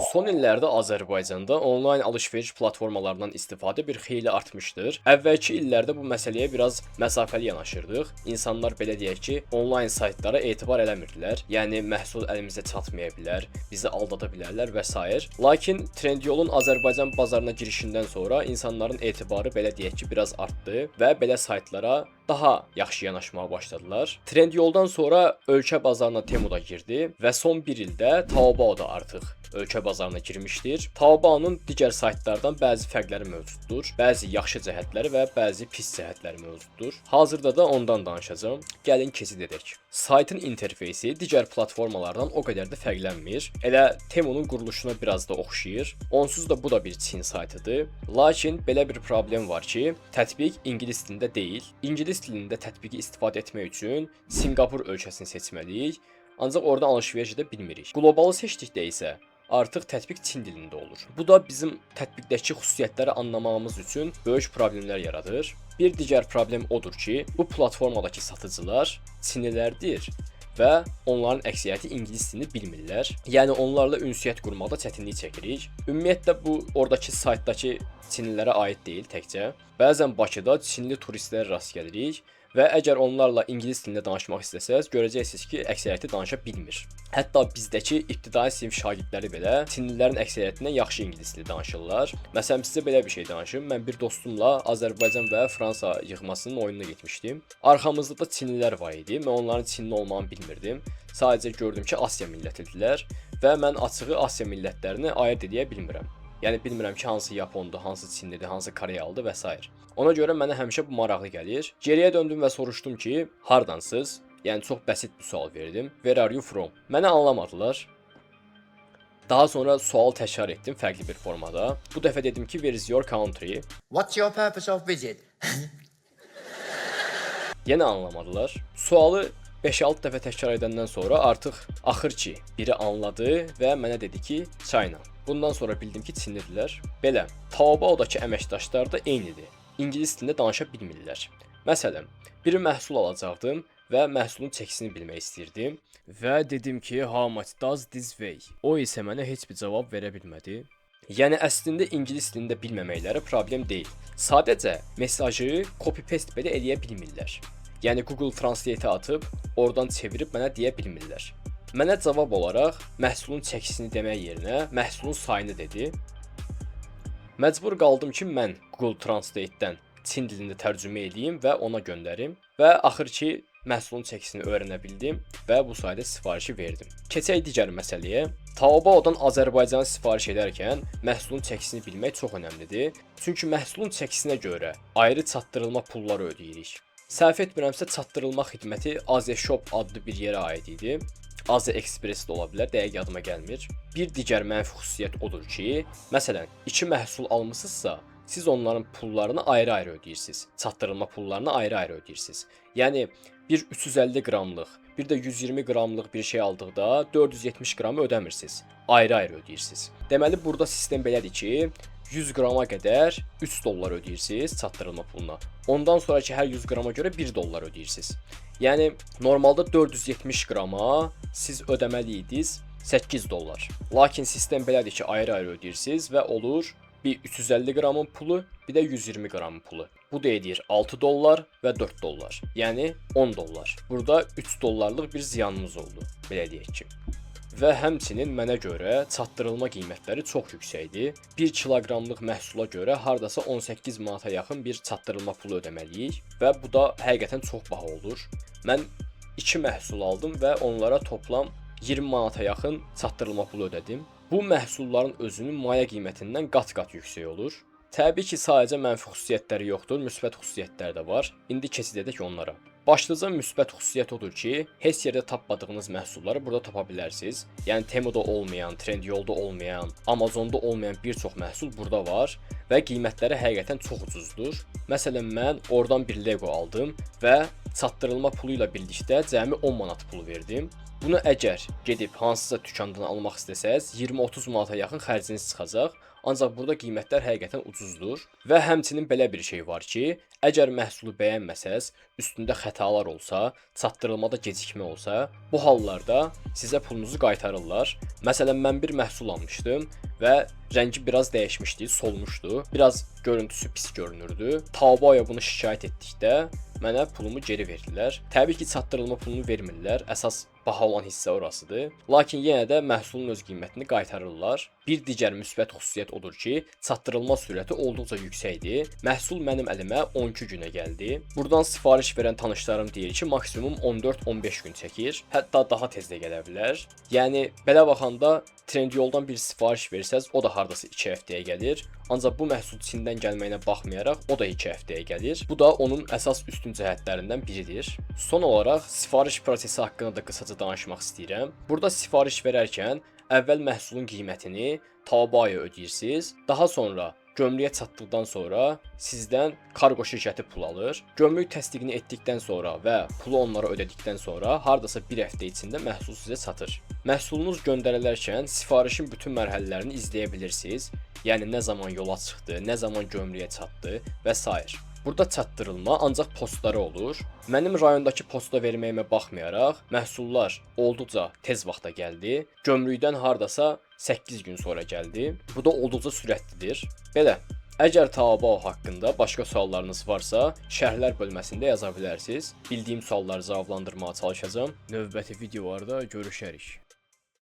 Son illərdə Azərbaycanda onlayn alış-veriş platformalarından istifadə bir xeyli artmışdır. Əvvəlki illərdə bu məsələyə biraz məsafəli yanaşırdıq. İnsanlar belə deyək ki, onlayn saytlara etibar eləmirdilər. Yəni məhsul əlimizə çatmaya bilər, bizi aldada bilərlər və s. Lakin Trendyolun Azərbaycan bazarına girişindən sonra insanların etibarı belə deyək ki, biraz artdı və belə saytlara daha yaxşı yanaşmağa başladılar. Trendyoldan sonra ölkə bazarına Temu da girdi və son bir ildə Taobao da artıq ölkə bazarına girmişdir. Taobao'nun digər saytlardan bəzi fərqləri mövcuddur. Bəzi yaxşı cəhətləri və bəzi pis cəhətləri mövcuddur. Hazırda da ondan danışacağam. Gəlin keçid edək. Saytın interfeysi digər platformalardan o qədər də fərqlənmir. Elə Temu'nun quruluşuna biraz da oxşayır. Onsuz da bu da bir Çin saytıdır. Lakin belə bir problem var ki, tətbiq ingilis dilində deyil. İngilis dilində tətbiqi istifadə etmək üçün Sinqapur ölkəsini seçməliyik. Ancaq oradan alış-veriş edə bilmirik. Qlobalı seçdikdə isə artıq tətbiq Çin dilində olur. Bu da bizim tətbiqdəki xüsusiyyətləri anlamağımız üçün böyük problemlər yaradır. Bir digər problem odur ki, bu platformadakı satıcılar Çinlilərdir və onların əksəriyyəti ingilis dilini bilmirlər. Yəni onlarla ünsiyyət qurmaqda çətinlik çəkirik. Ümumiyyətlə bu oradakı saytdakı Çinlilərə aid deyil təkcə. Bəzən Bakıda Çinli turistlərə rast gəlirik və əgər onlarla ingilis dilində danışmaq istəsəz, görəcəksiniz ki, əksəriyyəti danışa bilmir. Hətta bizdəki ibtidai sinif şagirdləri belə Çinlilərin əksəriyyətindən yaxşı ingilis dili danışırlar. Məsələn, sizə belə bir şey danışım. Mən bir dostumla Azərbaycan və Fransa yığmasının oyununa getmişdim. Arxamızda da Çinlilər var idi. Mən onların Çinli olmağını bilmirdim. Sadəcə gördüm ki, Asiya millətidirlər və mən açığı Asiya millətlərini ayırd edə bilmirəm. Yəni bilmirəm ki, hansı Yapondur, hansı Çinlidir, hansı Koreyalıdır və s. Ona görə mənə həmişə bu maraqlı gəlir. Geriyə döndüm və soruşdum ki, hardansınız? Yəni çox bəsit bir sual verdim. Where are you from? Məni anlamadılar. Daha sonra sual təkrar etdim fərqli bir formada. Bu dəfə dedim ki, where is your country? What's your purpose of visit? Yenə anlamadılar. Sualı 5-6 dəfə təkrar edəndən sonra artıq axır ki, biri anladı və mənə dedi ki, China. Bundan sonra bildim ki, Çinlidirlər. Belə, Taobao'dakı əməkdaşlar da eynidir. İngilis dilində danışa bilmirlər. Məsələn, bir məhsul alacaqdım və məhsulun çəkisini bilmək istirdim və dedim ki, how much does this weigh? O isə mənə heç bir cavab verə bilmədi. Yəni əslində ingilis dilində bilməməkləri problem deyil. Sadəcə mesajı copy-paste belə eləyə bilmirlər. Yəni Google Translate atıb oradan çevirib mənə deyə bilmirlər. Mənə cavab olaraq məhsulun çəkisini demək yerinə məhsulun sayını dedi. Məcbur qaldım ki, mən Google Translate-dən Çin dilində tərcümə edeyim və ona göndərim və axır ki, məhsulun çəkisini öyrənə bildim və bu sayədə sifarişi verdim. Keçək digər məsələyə. Taobao'dan Azərbaycana sifariş edərkən məhsulun çəkisini bilmək çox önəmlidir. Çünki məhsulun çəkisinə görə ayrı çatdırılma pulları ödəyirik. Səhv etmirəmsə çatdırılma xidməti AZShop adlı bir yerə aid idi. AZExpress də ola bilər, dəqiq yadıma gəlmir. Bir digər mənfi xüsusiyyət odur ki, məsələn, 2 məhsul almısınızsa, siz onların pullarını ayrı-ayrı ödəyirsiniz. Çatdırılma pullarını ayrı-ayrı ödəyirsiniz. Yəni, bir 350 qramlıq, bir də 120 qramlıq bir şey aldıqda 470 qramı ödəmirsiniz. Ayrı-ayrı ödəyirsiniz. Deməli, burada sistem belədir ki, 100 qrama qədər 3 dollar ödəyirsiniz çatdırılma puluna. Ondan sonraki hər 100 qrama görə 1 dollar ödəyirsiniz. Yəni, normalda 470 qrama siz ödəməli idiniz 8 dollar. Lakin sistem belədir ki, ayrı-ayrı ödəyirsiniz və olur bir 350 qramın pulu, bir də 120 qramın pulu. Bu da edir 6 dollar və 4 dollar. Yəni 10 dollar. Burada 3 dollarlıq bir ziyanımız oldu, belə deyək ki. Və həmçinin mənə görə çatdırılma qiymətləri çox yüksəkdir. 1 kiloqramlıq məhsula görə hardasa 18 manata yaxın bir çatdırılma pulu ödəməliyik və bu da həqiqətən çox baha olur. Mən 2 məhsul aldım və onlara toplam 20 manata yaxın çatdırılma pulu ödədim. Bu məhsulların özünün maya qiymətindən qat-qat yüksək olur. Təbii ki, sadəcə mənfi xüsusiyyətləri yoxdur, müsbət xüsusiyyətləri də var. İndi keçid edək onlara. Başlıca müsbət xüsusiyyət odur ki, heç yerdə tapmadığınız məhsulları burada tapa bilərsiniz. Yəni Temu'da olmayan, Trendyol'da olmayan, Amazon'da olmayan bir çox məhsul burada var və qiymətləri həqiqətən çox ucuzdur. Məsələn, mən oradan bir Lego aldım və çatdırılma pulu ilə birlikdə cəmi 10 manat pul verdim. Bunu əgər gedib hansısa dükandan almaq istəsəz 20-30 manata yaxın xərciniz çıxacaq. Ancaq burada qiymətlər həqiqətən ucuzdur və həmçinin belə bir şey var ki, əgər məhsulu bəyənməsəz, üstündə xətalar olsa, çatdırılmada gecikmə olsa, bu hallarda sizə pulunuzu qaytarırlar. Məsələn, mən bir məhsul almışdım və rəngi biraz dəyişmişdi, solmuşdu. Biraz görüntüsü pis görünürdü. Taobaya bunu şikayət etdikdə mənə pulumu geri verdilər. Təbii ki, çatdırılma pulunu vermirlər. Əsas baha olan hissə orasıdır. Lakin yenə də məhsulun öz qiymətini qaytarırlar. Bir digər müsbət xüsusiyyət odur ki, çatdırılma sürəti olduqca yüksəkdir. Məhsul mənim əlimə 12 günə gəldi. Buradan sifariş verən tanışlarım deyir ki, maksimum 14-15 gün çəkir. Hətta daha tez də gələ bilər. Yəni belə baxanda Trendyoldan bir sifariş versəz, o da hardasa 2 həftəyə gəlir. Ancaq bu məhsul Çindən gəlməyinə baxmayaraq, o da 2 həftəyə gəlir. Bu da onun əsas üstün cəhətlərindən biridir. Son olaraq sifariş prosesi haqqında da qısaca danışmaq istəyirəm. Burada sifariş verərkən əvvəl məhsulun qiymətini Taobaya ödəyirsiniz. Daha sonra gömrüyə çatdıqdan sonra sizdən kargo şirkəti pul alır. Gömrük təsdiqini etdikdən sonra və pulu onlara ödədikdən sonra hardasa bir həftə içində məhsul sizə çatır. Məhsulunuz göndərilərkən sifarişin bütün mərhələlərini izləyə bilirsiniz. Yəni nə zaman yola çıxdı, nə zaman gömrüyə çatdı və s. Burada çatdırılma ancaq postları olur. Mənim rayondakı posta verməyimə baxmayaraq, məhsullar olduqca tez vaxtda gəldi. Gömrükdən hardasa 8 gün sonra gəldi. Bu da olduqca sürətlidir. Belə, əgər Taobao haqqında başqa suallarınız varsa, şərhlər bölməsində yaza bilərsiniz. Bildiyim sualları cavablandırmağa çalışacağam. Növbəti videolarda görüşərik.